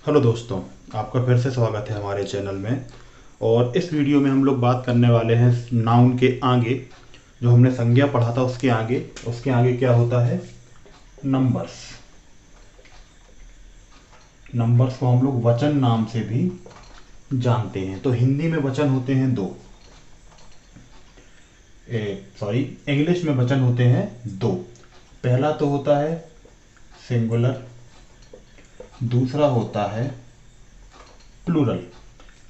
Hello दोस्तों, आपका फिर से स्वागत है हमारे चैनल में। और इस वीडियो में हम लोग बात करने वाले हैं नाउन के आगे। जो हमने संज्ञा पढ़ा था उसके आगे क्या होता है? नंबर्स। नंबर्स को हम लोग वचन नाम से भी जानते हैं। तो हिंदी में वचन होते हैं दो, इंग्लिश में वचन होते हैं दो। पहला तो होता है सिंगुलर, दूसरा होता है प्लूरल।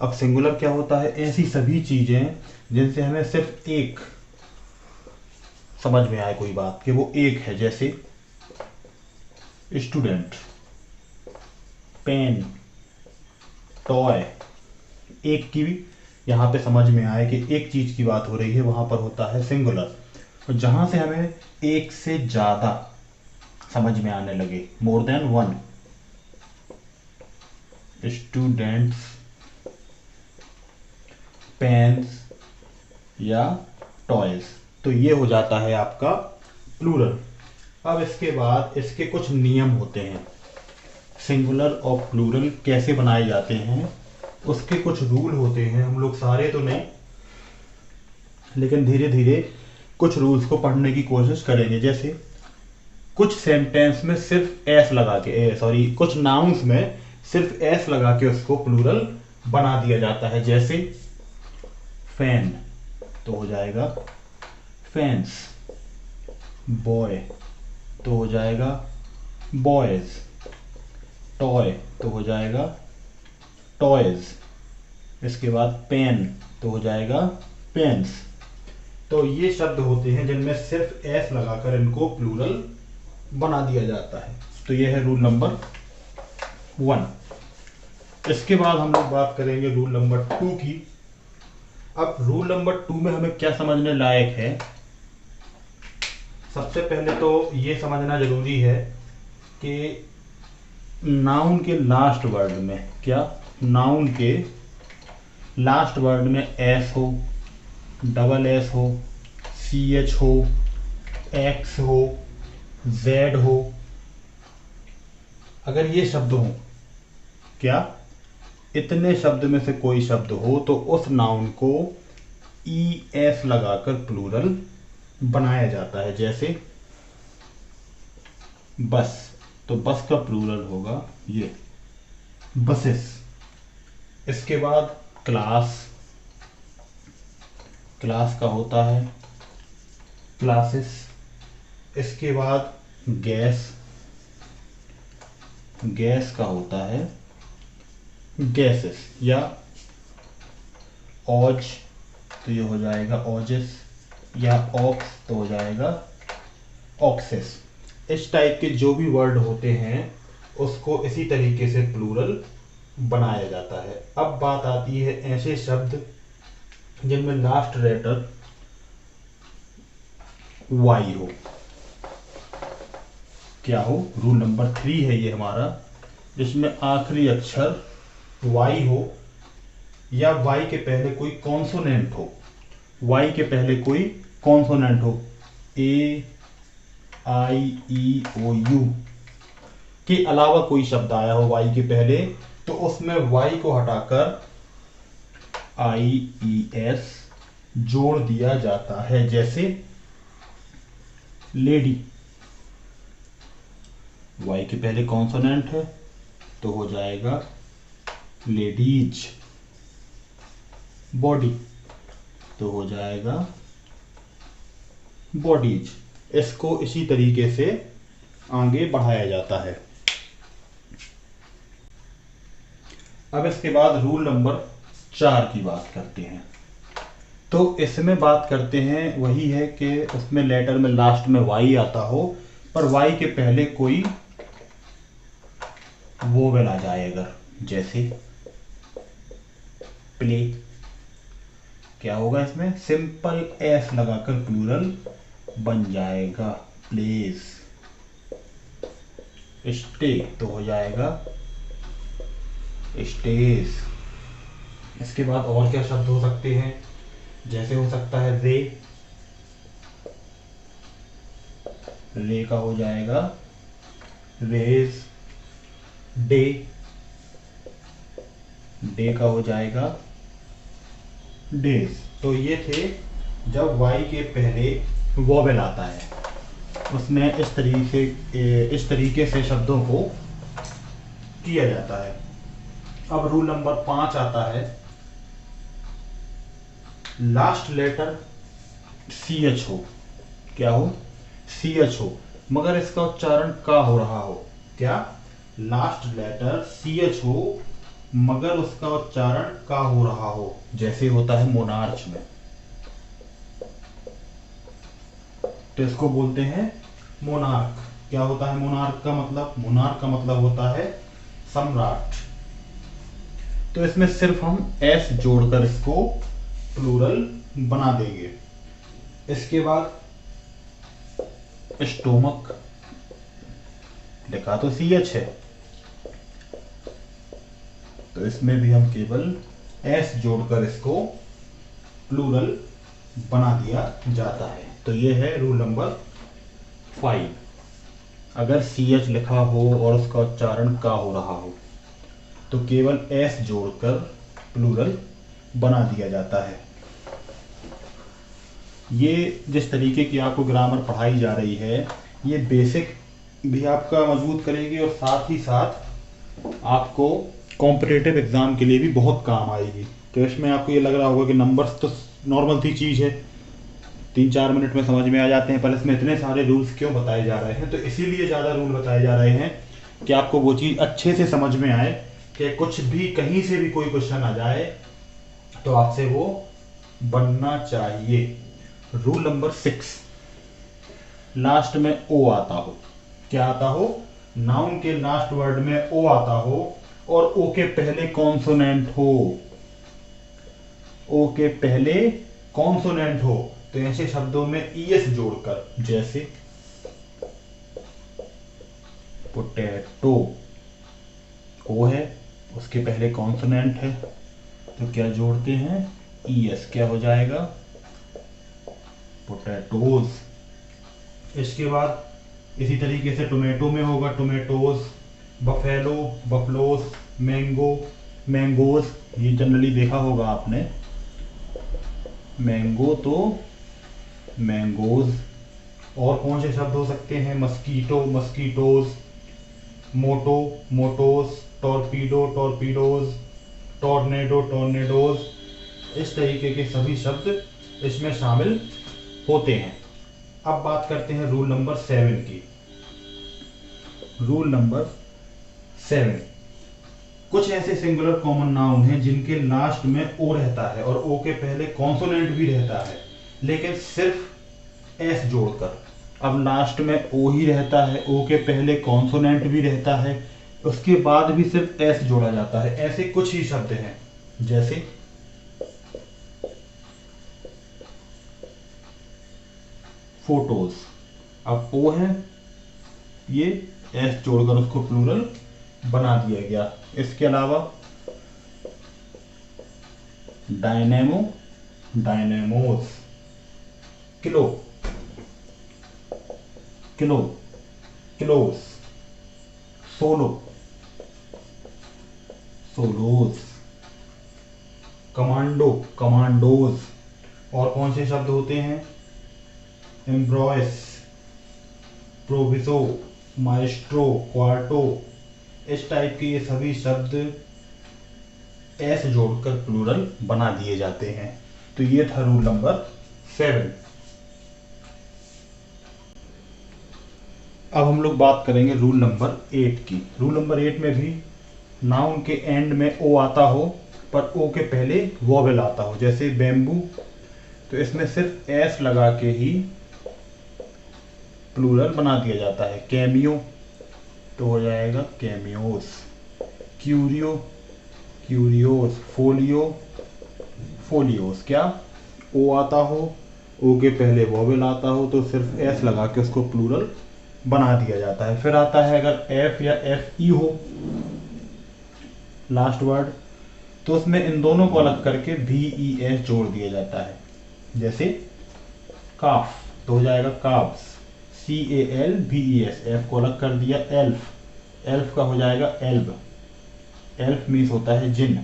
अब सिंगुलर क्या होता है? ऐसी सभी चीजें जिनसे हमें सिर्फ एक समझ में आए कोई बात कि वो एक है, जैसे स्टूडेंट, पेन, टॉय। एक की भी यहाँ पे समझ में आए कि एक चीज की बात हो रही है, वहां पर होता है सिंगुलर। और जहां से हमें एक से ज्यादा समझ में आने लगे, more than one, students, pens या टॉयज, तो ये हो जाता है आपका प्लूरल। अब इसके बाद इसके कुछ नियम होते हैं। सिंगुलर और प्लूरल कैसे बनाए जाते हैं, उसके कुछ रूल होते हैं। हम लोग सारे तो नहीं, लेकिन धीरे धीरे कुछ रूल्स को पढ़ने की कोशिश करेंगे। जैसे कुछ सेंटेंस में सिर्फ एस लगा के, कुछ नाउन्स में सिर्फ एस लगा के उसको प्लूरल बना दिया जाता है। जैसे फैन तो हो जाएगा फैंस, बॉय तो हो जाएगा बॉयज, टॉय तो हो जाएगा टॉयज, इसके बाद पेन तो हो जाएगा पेन्स। तो ये शब्द होते हैं जिनमें सिर्फ एस लगाकर इनको प्लूरल बना दिया जाता है। तो ये है रूल नंबर 1। इसके बाद हम लोग बात करेंगे रूल नंबर 2 की। अब रूल नंबर 2 में हमें क्या समझने लायक है? सबसे पहले तो ये समझना जरूरी है कि नाउन के लास्ट वर्ड में क्या, नाउन के लास्ट वर्ड में एस हो, डबल एस हो, सी एच हो, एक्स हो, जेड हो, अगर ये शब्द हो, क्या इतने शब्द में से कोई शब्द हो, तो उस नाउन को ई एस लगाकर प्लूरल बनाया जाता है। जैसे बस, तो बस का प्लूरल होगा ये बसेस। इसके बाद क्लास, क्लास का होता है क्लासेस। इसके बाद गैस, गैस का होता है गैसेस। या ऑज तो ये हो जाएगा ऑजेस, या ऑक्स तो हो जाएगा ऑक्सेस। इस टाइप के जो भी वर्ड होते हैं उसको इसी तरीके से प्लूरल बनाया जाता है। अब बात आती है ऐसे शब्द जिनमें लास्ट लेटर वाई हो। क्या हो? रूल नंबर 3 है ये हमारा, जिसमें आखिरी अक्षर वाई हो या वाई के पहले कोई कॉन्सोनेंट हो। वाई के पहले कोई कॉन्सोनेंट हो, ए आई ई ओ यू के अलावा कोई शब्द आया हो वाई के पहले, तो उसमें वाई को हटाकर आई ई एस जोड़ दिया जाता है। जैसे लेडी, वाई के पहले कॉन्सोनेंट है तो हो जाएगा लेडीज। बॉडी तो हो जाएगा बॉडीज। इसको इसी तरीके से आगे बढ़ाया जाता है। अब इसके बाद रूल नंबर 4 की बात करते हैं। तो इसमें बात करते हैं वही है कि उसमें लेटर में लास्ट में वाई आता हो, पर वाई के पहले कोई वोवेल आ जाए अगर, जैसे प्ले। क्या होगा इसमें? सिंपल एस लगाकर प्लूरल बन जाएगा प्लेस। स्टे तो हो जाएगा स्टेज। इसके बाद और क्या शब्द हो सकते हैं? जैसे हो सकता है रे, रे का हो जाएगा रेज, डे, डे का हो जाएगा डेज। तो ये थे जब वाई के पहले वोवेल आता है, उसमें इस तरीके से शब्दों को किया जाता है। अब रूल नंबर 5 आता है, लास्ट लेटर सी एच हो। क्या हो? सी एच हो, मगर इसका उच्चारण का हो रहा हो। क्या? लास्ट लेटर सी एच हो मगर उसका उच्चारण का हो रहा हो, जैसे होता है मोनार्च में। तो इसको बोलते हैं मोनार्क। क्या होता है मोनार्क का मतलब? मोनार्क का मतलब होता है सम्राट। तो इसमें सिर्फ हम एस जोड़कर इसको प्लूरल बना देंगे। इसके बाद स्टोमक, लिखा तो सी एच है, तो इसमें भी हम केवल एस जोड़कर इसको प्लूरल बना दिया जाता है। तो ये है रूल नंबर 5। अगर सी एच लिखा हो और उसका उच्चारण का हो रहा हो तो केवल एस जोड़कर प्लूरल बना दिया जाता है। ये जिस तरीके की आपको ग्रामर पढ़ाई जा रही है, ये बेसिक भी आपका मजबूत करेगी और साथ ही साथ आपको कॉम्पिटिटिव एग्जाम के लिए भी बहुत काम आएगी। तो इसमें आपको ये लग रहा होगा कि नंबर्स तो नॉर्मल सी चीज़ है, 3-4 मिनट में समझ में आ जाते हैं, पर इसमें इतने सारे रूल्स क्यों बताए जा रहे हैं? तो इसीलिए ज़्यादा रूल बताए जा रहे हैं कि आपको वो चीज़ अच्छे से समझ में आए कि कुछ भी कहीं से भी कोई क्वेश्चन आ जाए तो आपसे वो बनना चाहिए। रूल नंबर 6, लास्ट में ओ आता हो। क्या आता हो? नाउन के लास्ट वर्ड में ओ आता हो और ओ के पहले कॉन्सोनेंट हो। ओ के पहले कॉन्सोनेंट हो, तो ऐसे शब्दों में ईएस जोड़कर, जैसे पोटैटो, ओ है, उसके पहले कॉन्सोनेंट है, तो क्या जोड़ते हैं? ईएस। क्या हो जाएगा? पोटैटोज। इसके बाद इसी तरीके से टोमेटो में होगा टोमेटोज, बफेलो, बफलोस, मैंगो, मैंगोज। ये जनरली देखा होगा आपने, मैंगो तो मैंगोज। और कौन से शब्द हो सकते हैं? Mosquito, mosquitoes, motto, mottos, torpedo, torpedoes, tornado, tornadoes. इस तरीके के सभी शब्द इसमें शामिल होते हैं। अब बात करते हैं रूल नंबर 7 की। रूल नंबर 7, कुछ ऐसे सिंगुलर कॉमन नाउन हैं जिनके लास्ट में ओ रहता है और ओ के पहले कॉन्सोनेंट भी रहता है, लेकिन सिर्फ एस जोड़कर। अब लास्ट में ओ ही रहता है, ओ के पहले कॉन्सोनेंट भी रहता है, उसके बाद भी सिर्फ एस जोड़ा जाता है। ऐसे कुछ ही शब्द हैं, जैसे फोटोज। अब ओ है, ये एस जोड़कर उसको प्लूरल बना दिया गया। इसके अलावा dynamo, dynamos, kilo, kilo, kilos, solo, solos, commando, commandos. और कौन से शब्द होते हैं? Embryos, proviso, maestro, quarto. इस टाइप के ये सभी शब्द एस जोड़कर प्लूरल बना दिए जाते हैं। तो ये था रूल नंबर 7। अब हम लोग बात करेंगे रूल नंबर 8 की। रूल नंबर 8 में भी नाउन के एंड में ओ आता हो पर ओ के पहले वोवेल आता हो, जैसे बेम्बू। तो इसमें सिर्फ एस लगा के ही प्लूरल बना दिया जाता है। कैमियो, तो हो जाएगा कैमियोस। Curio, curios. फोलियो, फोलियोस। क्या? ओ आता हो, ओ के पहले वोवेल आता हो, तो सिर्फ एस लगा के उसको प्लूरल बना दिया जाता है। फिर आता है अगर एफ या एफ ई हो लास्ट वर्ड, तो उसमें इन दोनों को अलग करके वी ई एस जोड़ दिया जाता है, जैसे काफ, तो हो जाएगा काब्स। CALVES। एफ को अलग कर दिया, एल्फ, एल्फ का हो जाएगा एल्ब। एल्फ मीन्स होता है जिन।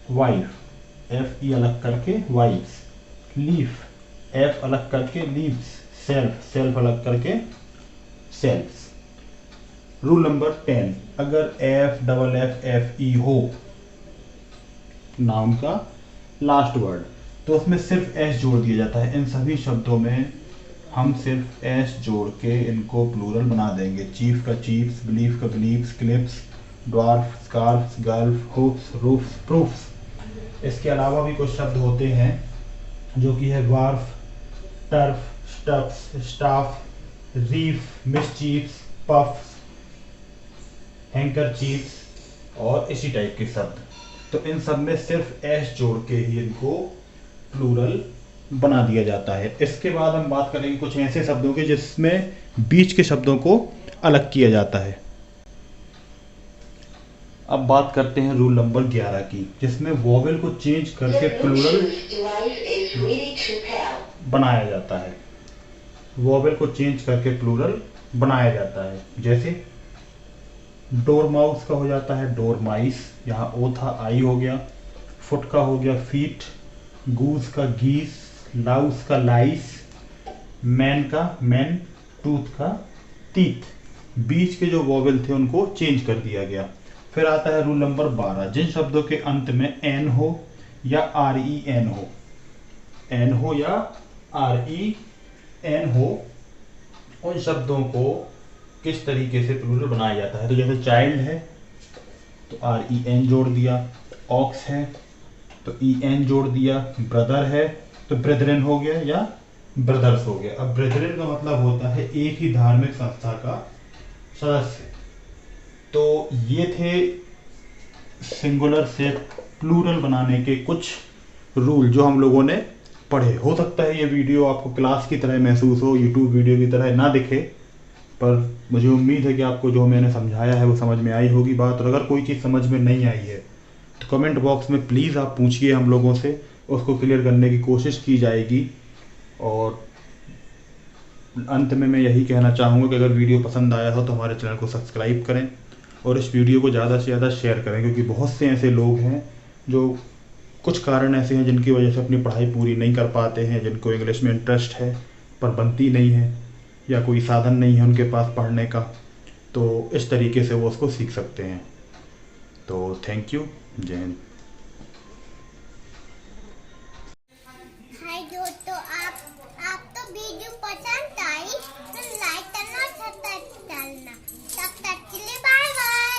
वाइफ, एफ ई अलग करके वाइफ्स, लीफ एफ अलग करके लीव्स, सेल्फ सेल्फ अलग करके सेल्फ्स। रूल नंबर 10, अगर F double F F E हो नाउन का लास्ट वर्ड तो उसमें सिर्फ एस जोड़ दिया जाता है। इन सभी शब्दों में हम सिर्फ एस जोड़ के इनको प्लूरल बना देंगे। चीफ का चीफ्स, बिलीफ का believes, clips, dwarf, scarfs, gulf, hoops, roofs, proofs. इसके अलावा भी कुछ शब्द होते हैं जो कि है wharf, turf, stuffs, staff, reef, mischiefs, puffs, handkerchiefs और इसी टाइप के शब्द। तो इन सब में सिर्फ एस जोड़ के ही इनको प्लूरल बना दिया जाता है। इसके बाद हम बात करेंगे कुछ ऐसे शब्दों के जिसमें बीच के शब्दों को अलग किया जाता है। अब बात करते हैं रूल नंबर 11 की, जिसमें वोवेल को चेंज करके प्लूरल बनाया जाता है। वोवेल को चेंज करके प्लूरल बनाया जाता है। जैसे डोरमाउस का हो जाता है डोरमाइस, यहाँ ओ था आई हो गया। फुट का हो गया फीट, गूस का गीस, लाउस का लाइस, मैन का मैन, टूथ का टीथ। बीच के जो वोवेल थे उनको चेंज कर दिया गया। फिर आता है रूल नंबर 12, जिन शब्दों के अंत में एन हो या आर ई एन हो, एन हो या आर ई एन हो, उन शब्दों को किस तरीके से प्लूरल बनाया जाता है। तो जैसे चाइल्ड है तो आर ई एन जोड़ दिया, ऑक्स है तो ई एन जोड़ दिया, ब्रदर है तो ब्रेदरेन हो गया या ब्रदर्स हो गया। अब ब्रेदरेन का मतलब होता है एक ही धार्मिक संस्था का सदस्य। तो ये थे सिंगुलर से प्लूरल बनाने के कुछ रूल जो हम लोगों ने पढ़े। हो सकता है ये वीडियो आपको क्लास की तरह महसूस हो, यूट्यूब वीडियो की तरह ना दिखे, पर मुझे उम्मीद है कि आपको जो मैंने समझाया है वो समझ में आई होगी बात। और अगर कोई चीज़ समझ में नहीं आई है तो कमेंट बॉक्स में प्लीज़ आप पूछिए हम लोगों से, उसको क्लियर करने की कोशिश की जाएगी। और अंत में मैं यही कहना चाहूँगा कि अगर वीडियो पसंद आया हो तो हमारे चैनल को सब्सक्राइब करें और इस वीडियो को ज़्यादा से ज़्यादा शेयर करें, क्योंकि बहुत से ऐसे लोग हैं जो कुछ कारण ऐसे हैं जिनकी वजह से अपनी पढ़ाई पूरी नहीं कर पाते हैं, जिनको इंग्लिश में इंटरेस्ट है पर बनती नहीं है या कोई साधन नहीं है उनके पास पढ़ने का। तो इस तरीके से वो उसको सीख सकते हैं। तो थैंक यू, जय हिंद। हाय दोस्तों, आप तो वीडियो पसंद आई तो लाइक करना, सब्सक्राइब